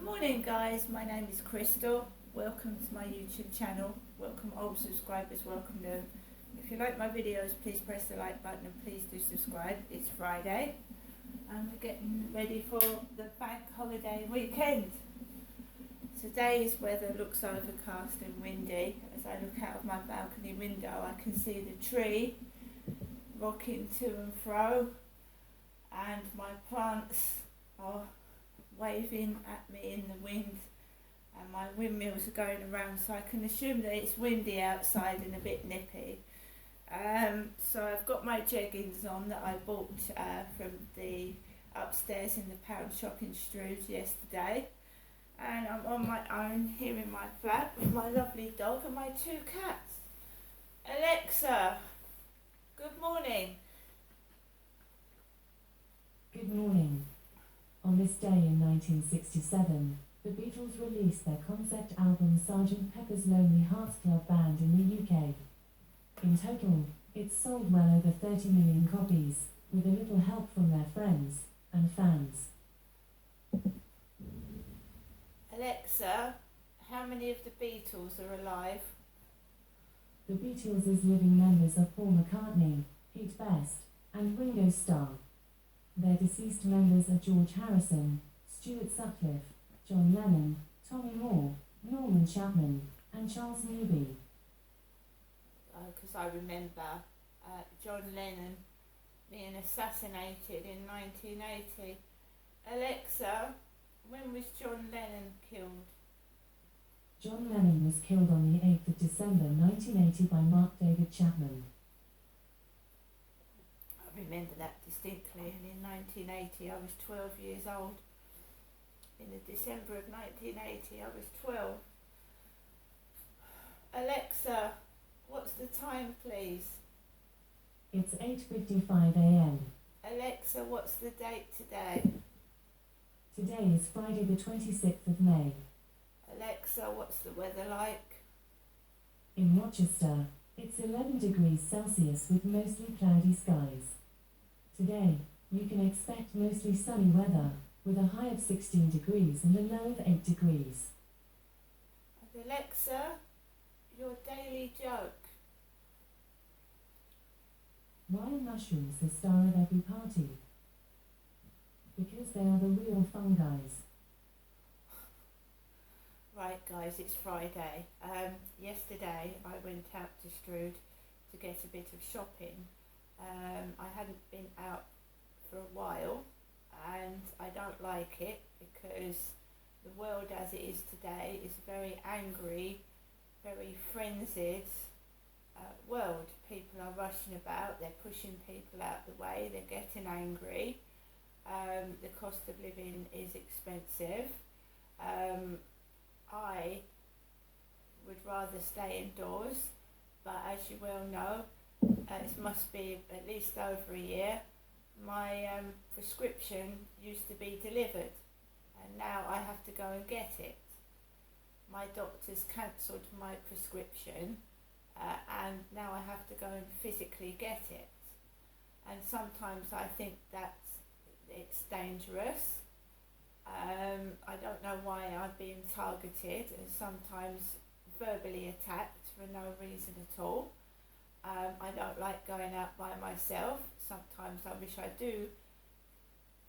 Morning guys, my name is Crystal. Welcome to my YouTube channel. Welcome old subscribers, welcome new. If you like my videos, please press the like button and please do subscribe. It's Friday and we're getting ready for the bank holiday weekend. Today's weather looks overcast and windy. As I look out of my balcony window, I can see the tree rocking to and fro and my plants are waving at me in the wind, and my windmills are going around, so I can assume that it's windy outside and a bit nippy. So I've got my jeggings on that I bought from the upstairs in the pound shop in Strood yesterday, and I'm on my own here in my flat with my lovely dog and my two cats. Alexa, good morning. Good morning. On this day in 1967, the Beatles released their concept album Sgt. Pepper's Lonely Hearts Club Band in the UK. In total, it sold well over 30 million copies, with a little help from their friends and fans. Alexa, how many of the Beatles are alive? The Beatles' living members are Paul McCartney, Pete Best, and Ringo Starr. Their deceased members are George Harrison, Stuart Sutcliffe, John Lennon, Tommy Moore, Norman Chapman, and Charles Newby. Because I remember John Lennon being assassinated in 1980. Alexa, when was John Lennon killed? John Lennon was killed on the 8th of December 1980 by Mark David Chapman. I remember that distinctly, and in 1980 I was 12 years old. In the December of 1980 I was 12. Alexa, what's the time please? It's 8:55 a.m. Alexa, what's the date today? Today is Friday the 26th of May. Alexa, what's the weather like? In Rochester, it's 11 degrees Celsius with mostly cloudy skies. Today, you can expect mostly sunny weather, with a high of 16 degrees and a low of 8 degrees. And Alexa, your daily joke. Why are mushrooms the star of every party? Because they are the real fun guys. Right guys, it's Friday. Yesterday I went out to Strood to get a bit of shopping. I hadn't been out for a while and I don't like it because the world as it is today is a very angry, very frenzied world. People are rushing about, they're pushing people out the way, they're getting angry. The cost of living is expensive. I would rather stay indoors, but as you well know, it must be at least over a year, my prescription used to be delivered and now I have to go and get it. My doctor's cancelled my prescription and now I have to go and physically get it. And sometimes I think that it's dangerous. I don't know why I'm being targeted and sometimes verbally attacked for no reason at all. I don't like going out by myself. Sometimes I wish I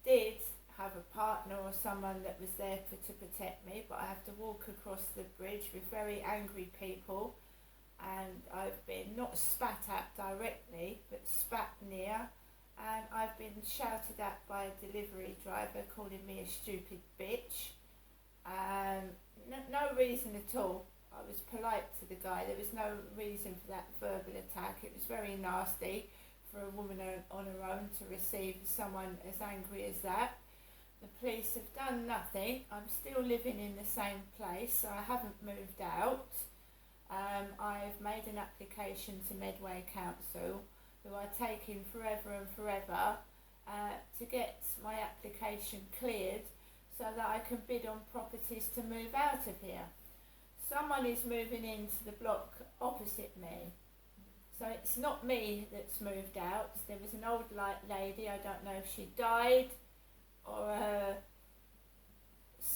did have a partner or someone that was there to protect me, but I have to walk across the bridge with very angry people, and I've been not spat at directly but spat near, and I've been shouted at by a delivery driver calling me a stupid bitch. No reason at all. I was polite to the guy. There was no reason for that verbal attack. It was very nasty for a woman on her own to receive someone as angry as that. The police have done nothing. I'm still living in the same place, so I haven't moved out. I've made an application to Medway Council, who are taking forever and forever to get my application cleared so that I can bid on properties to move out of here. Someone is moving into the block opposite me, so it's not me that's moved out. There was an old lady, I don't know if she died or her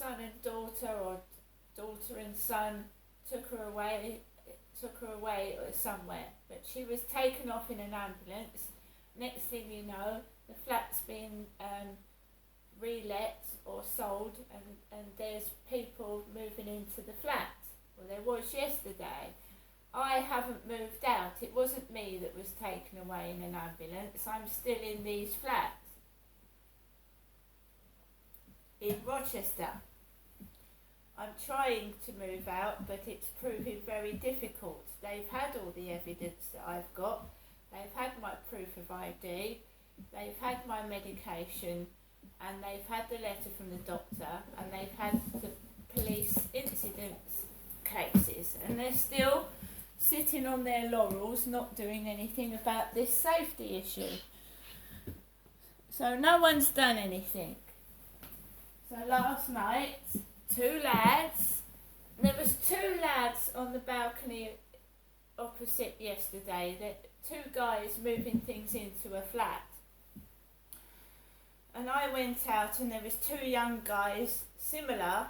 son and daughter daughter and son took her away somewhere, but she was taken off in an ambulance. Next thing you know, the flat's been relet or sold, and there's people moving into the flat. Well, there was yesterday. I haven't moved out. It wasn't me that was taken away in an ambulance. I'm still in these flats in Rochester. I'm trying to move out, but it's proving very difficult. They've had all the evidence that I've got. They've had my proof of ID. They've had my medication, and they've had the letter from the doctor, and they've had the police incidents cases, and they're still sitting on their laurels, not doing anything about this safety issue. So no one's done anything. So last night, there was two lads on the balcony opposite yesterday, two guys moving things into a flat. And I went out and there was two young guys similar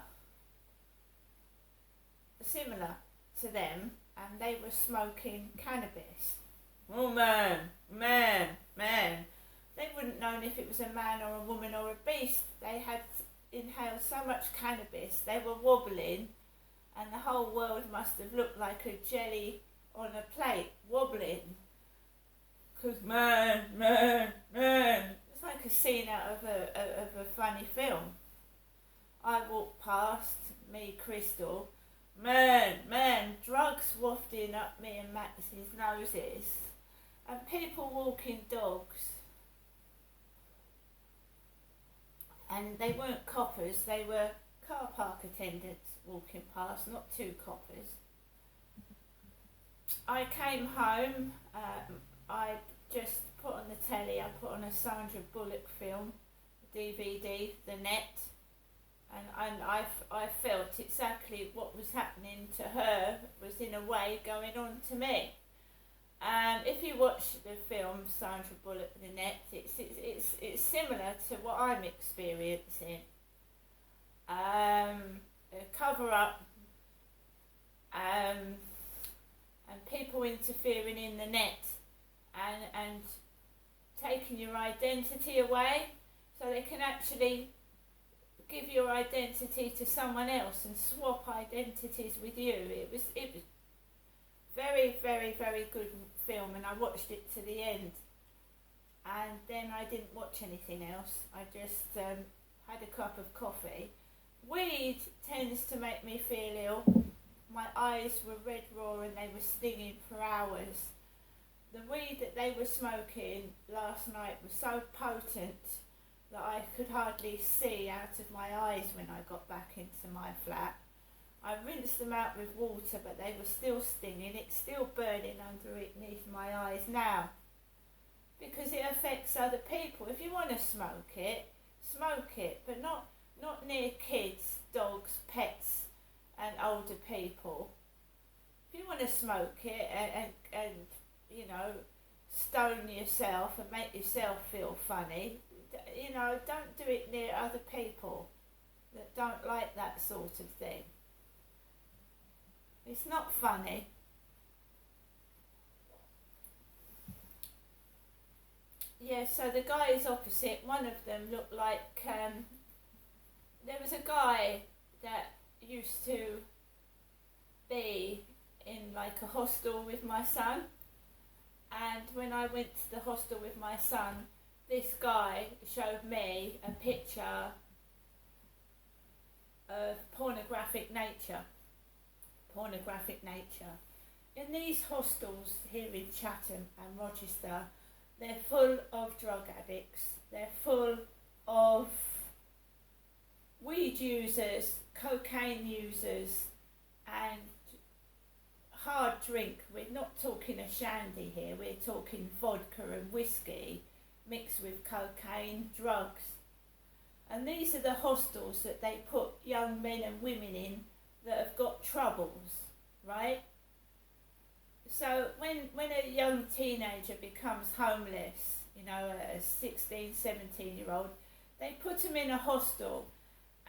to them, and they were smoking cannabis. Oh man. They wouldn't known if it was a man or a woman or a beast. They had inhaled so much cannabis, they were wobbling, and the whole world must have looked like a jelly on a plate, wobbling. Because man. It's like a scene out of a funny film. I walked past, me, Crystal, man, drugs wafting up me and Max's noses, and people walking dogs. And they weren't coppers, they were car park attendants walking past, not two coppers. I came home, I just put on the telly, I put on a Sandra Bullock film, DVD, The Net, and I felt exactly what was happening to her was in a way going on to me. If you watch the film Sandra Bullock, The Net, it's similar to what I'm experiencing. A cover up, and people interfering in the net, and taking your identity away, so they can actually give your identity to someone else and swap identities with you. It was very, very, very good film, and I watched it to the end, and then I didn't watch anything else. I just had a cup of coffee. Weed tends to make me feel ill. My eyes were red raw and they were stinging for hours. The weed that they were smoking last night was so potent that I could hardly see out of my eyes when I got back into my flat. I rinsed them out with water, but they were still stinging. It's still burning underneath my eyes now, because it affects other people. If you want to smoke it, but not near kids, dogs, pets, and older people. If you want to smoke it and you know, stone yourself and make yourself feel funny, you know, don't do it near other people that don't like that sort of thing. It's not funny. Yeah, so the guys opposite, one of them looked like, there was a guy that used to be in like a hostel with my son, and when I went to the hostel with my son, this guy showed me a picture of pornographic nature. In these hostels here in Chatham and Rochester, they're full of drug addicts, they're full of weed users, cocaine users, and hard drink. We're not talking a shandy here, we're talking vodka and whiskey mixed with cocaine, drugs. And these are the hostels that they put young men and women in that have got troubles, right? So when a young teenager becomes homeless, you know, a 16, 17-year-old, they put them in a hostel,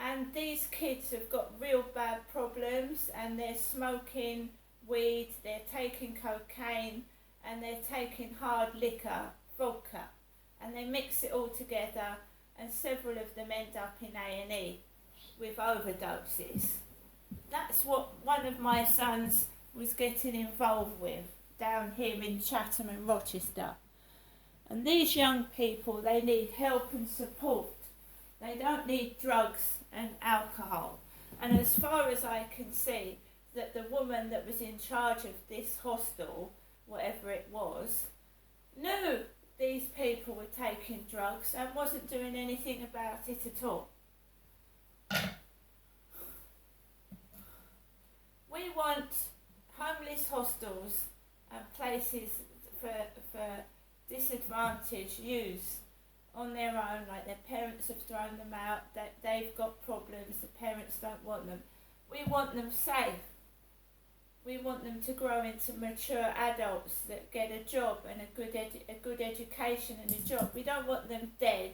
And these kids have got real bad problems, and they're smoking weed, they're taking cocaine, and they're taking hard liquor, vodka, and they mix it all together, and several of them end up in A&E with overdoses. That's what one of my sons was getting involved with down here in Chatham and Rochester. And these young people, they need help and support. They don't need drugs and alcohol. And as far as I can see, that the woman that was in charge of this hostel, whatever it was, knew these people were taking drugs and wasn't doing anything about it at all. We want homeless hostels and places for disadvantaged youths on their own, like their parents have thrown them out, that they've got problems, the parents don't want them. We want them safe. We want them to grow into mature adults that get a job and a good education and a job. We don't want them dead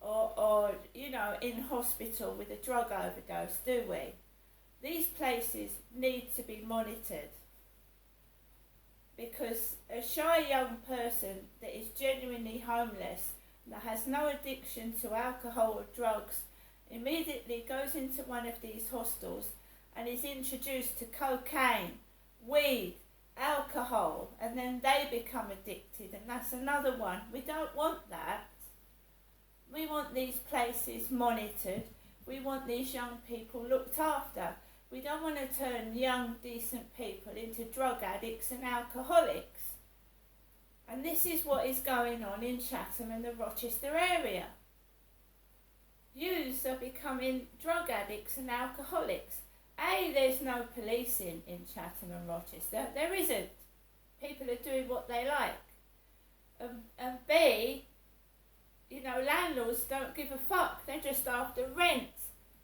or in hospital with a drug overdose, do we? These places need to be monitored, because a shy young person that is genuinely homeless, that has no addiction to alcohol or drugs, immediately goes into one of these hostels and is introduced to cocaine, weed, alcohol, and then they become addicted, and that's another one. We don't want that. We want these places monitored. We want these young people looked after. We don't want to turn young, decent people into drug addicts and alcoholics. And this is what is going on in Chatham and the Rochester area. Youths are becoming drug addicts and alcoholics. A, there's no policing in Chatham and Rochester. There isn't. People are doing what they like. And B, landlords don't give a fuck. They're just after rent.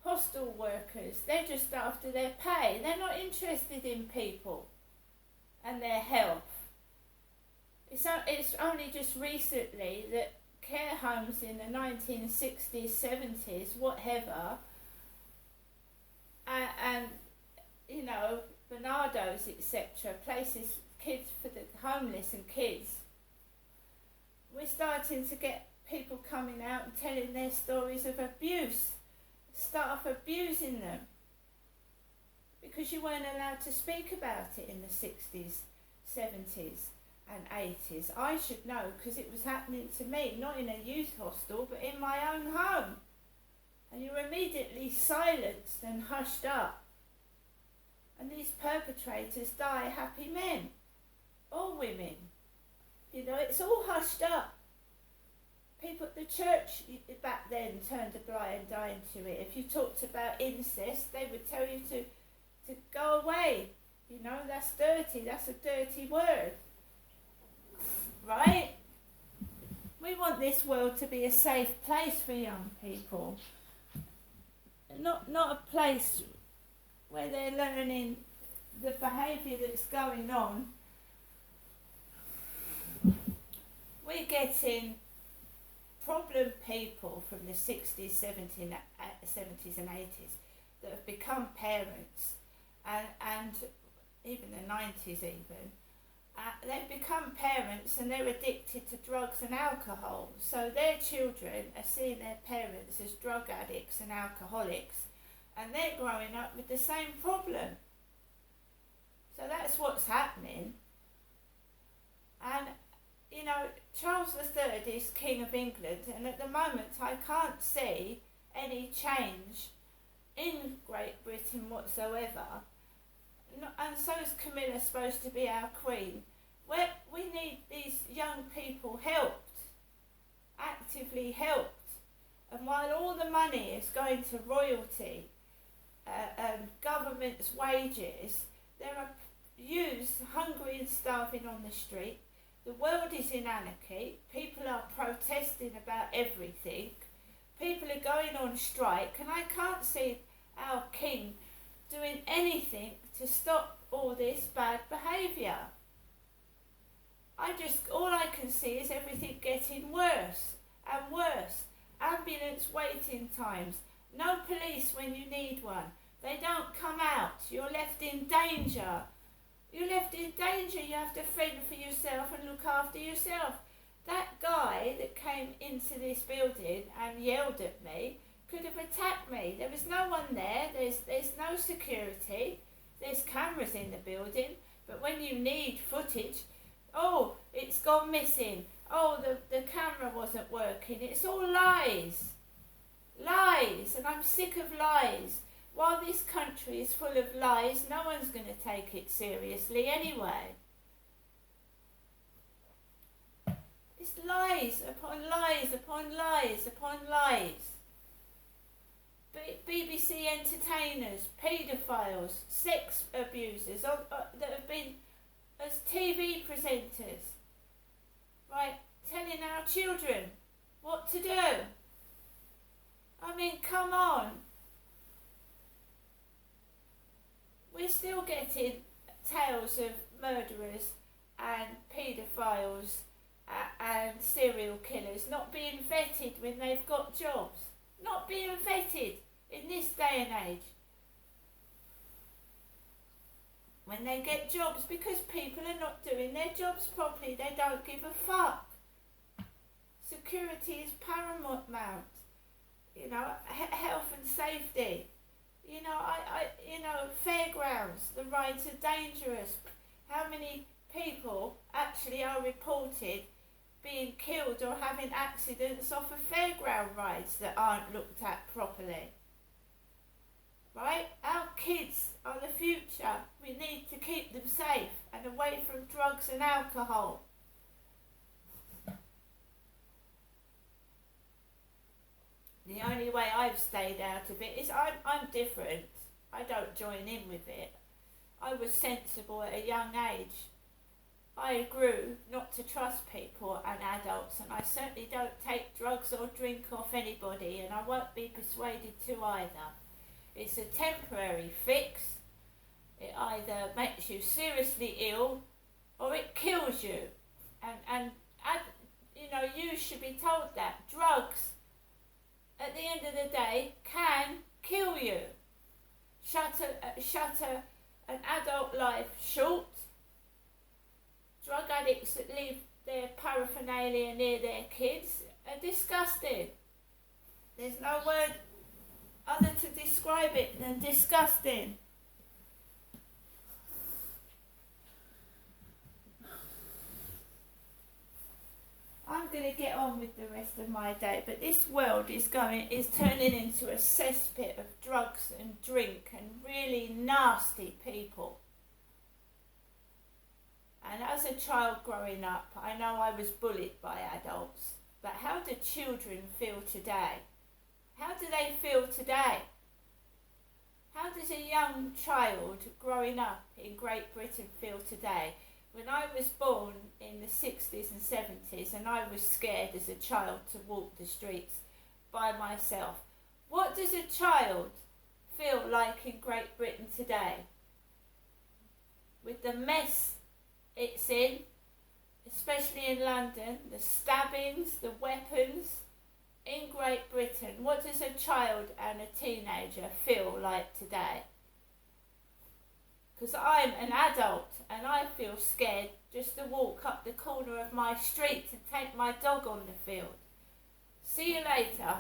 Hostel workers, they're just after their pay. They're not interested in people and their health. It's only just recently that care homes in the 1960s, 70s, whatever, and Bernardo's, etc., places, kids for the homeless and kids. We're starting to get people coming out and telling their stories of abuse. Staff abusing them because you weren't allowed to speak about it in the 60s, 70s and 80s. I should know because it was happening to me, not in a youth hostel, but in my own home. And you're immediately silenced and hushed up. And these perpetrators die happy men or women. It's all hushed up. People, the church back then turned a blind eye to it. If you talked about incest, they would tell you to go away. That's dirty. That's a dirty word. Right? We want this world to be a safe place for young people. Not a place where they're learning the behaviour that's going on. We're getting problem people from the 60s, 70s and 80s that have become parents and even the 90s even. They've become parents and they're addicted to drugs and alcohol. So their children are seeing their parents as drug addicts and alcoholics, and they're growing up with the same problem. So that's what's happening. And Charles III is King of England, and at the moment I can't see any change in Great Britain whatsoever. And so is Camilla supposed to be our Queen. We need these young people helped, actively helped. And while all the money is going to royalty and government's wages, there are youths hungry and starving on the street. The world is in anarchy. People are protesting about everything. People are going on strike, and I can't see our king doing anything to stop all this bad behaviour. All I can see is everything getting worse and worse ambulance waiting times, no police when you need one. They don't come out. You're left in danger. You're left in danger. You have to fend for yourself and look after yourself. That guy that came into this building and yelled at me could have attacked me. There was no one there. There's no security. There's cameras in the building. But when you need footage, oh, it's gone missing. Oh, the camera wasn't working. It's all lies. Lies. And I'm sick of lies. While this country is full of lies, no one's going to take it seriously anyway. It's lies upon lies upon lies upon lies. BBC entertainers, paedophiles, sex abusers that have been as TV presenters, right, telling our children what to do. I mean, come on. We're still getting tales of murderers and paedophiles and serial killers not being vetted when they've got jobs. Not being vetted in this day and age. When they get jobs, because people are not doing their jobs properly, they don't give a fuck. Security is paramount. You know, health and safety. You know, fairgrounds, the rides are dangerous. How many people actually are reported being killed or having accidents off of fairground rides that aren't looked at properly? Right? Our kids are the future. We need to keep them safe and away from drugs and alcohol. The only way I've stayed out of it is I'm different. I don't join in with it. I was sensible at a young age. I grew not to trust people and adults, and I certainly don't take drugs or drink off anybody, and I won't be persuaded to either. It's a temporary fix. It either makes you seriously ill or it kills you. And you know, you should be told that drugs, at the end of the day, can kill you. Shut an adult life short. Drug addicts that leave their paraphernalia near their kids are disgusting. There's no word other to describe it than disgusting. I'm going to get on with the rest of my day, but this world is turning into a cesspit of drugs and drink and really nasty people. And as a child growing up, I know I was bullied by adults, but how do children feel today? How do they feel today? How does a young child growing up in Great Britain feel today? When I was born in the 60s and 70s and I was scared as a child to walk the streets by myself, what does a child feel like in Great Britain today? With the mess it's in, especially in London, the stabbings, the weapons in Great Britain, what does a child and a teenager feel like today? Because I'm an adult and I feel scared just to walk up the corner of my street and take my dog on the field. See you later.